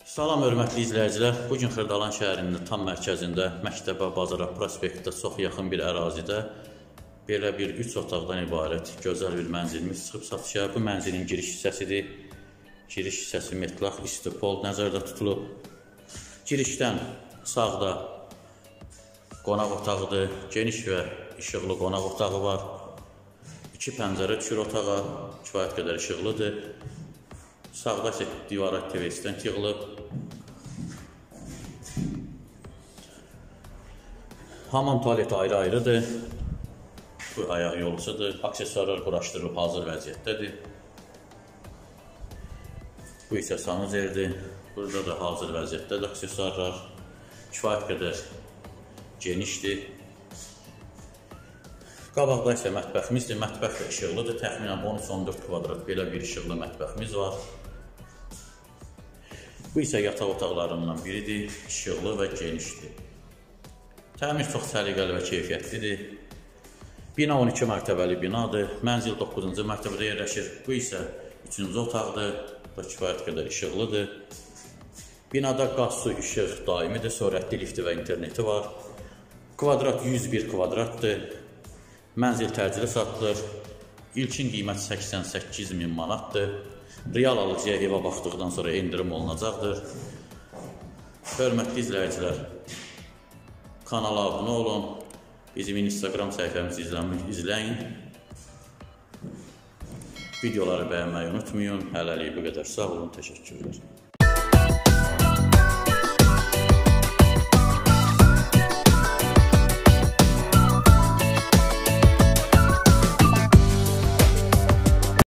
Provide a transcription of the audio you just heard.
Salam, hörmətli izləyicilər. Bugün Xırdalan şəhərinin tam mərkəzində, məktəbə, bazara, prospektdə çox yaxın bir ərazidə belə bir 3 otaqdan ibarət gözəl bir mənzilimiz çıxıb satışa. Bu mənzilin giriş hissəsidir. Giriş hissəsi metlaq, istipol nəzərdə tutulub. Girişdən sağda qonaq otağıdır. Geniş və işıqlı qonaq otağı var. 2 pəncərə düşür otağa, kifayət qədər işıqlıdır. Sağda isə divara TVS-dən yığılıb. Hamam tualeti ayrı-ayrıdır. Bu ayaq yolusudur. Aksesuarlar quraşdırılıb hazır vəziyyətdədir. Bu isə sanuzerdir. Burada da hazır vəziyyətdədir aksesuarlar. Kifayət qədər genişdir. Qabaqda isə mətbəximizdir. Mətbəx də işıqlıdır. Təxminən 13-14 kvadrat belə bir işıqlı mətbəximiz var. Bu isə yataq otaqlarından biridir. İşıqlı və genişdir. Təmir çox səliqəli və keyfiyyətlidir. Bina 12 mərtəbəli binadır. Mənzil 9-cu mərtəbədə yerləşir. Bu isə 3-cü otaqdır. Bu kifayət qədər işıqlıdır. Binada qaz, su, işıq daimidir. Sürətli lifti və interneti var. Kvadrat 101 kvadratdır. Mənzil təcili satılır. İlkin qiyməti 88.000 manatdır. Real alıcıya evə baxdıqdan sonra endirim olunacaqdır. Hörmətli izləyicilər, kanala abunə olun. Bizim Instagram səhifəmizi izləyin. Videoları bəyənməyi unutmayın. Hələlik bu qədər. Sağ olun, təşəkkürlər.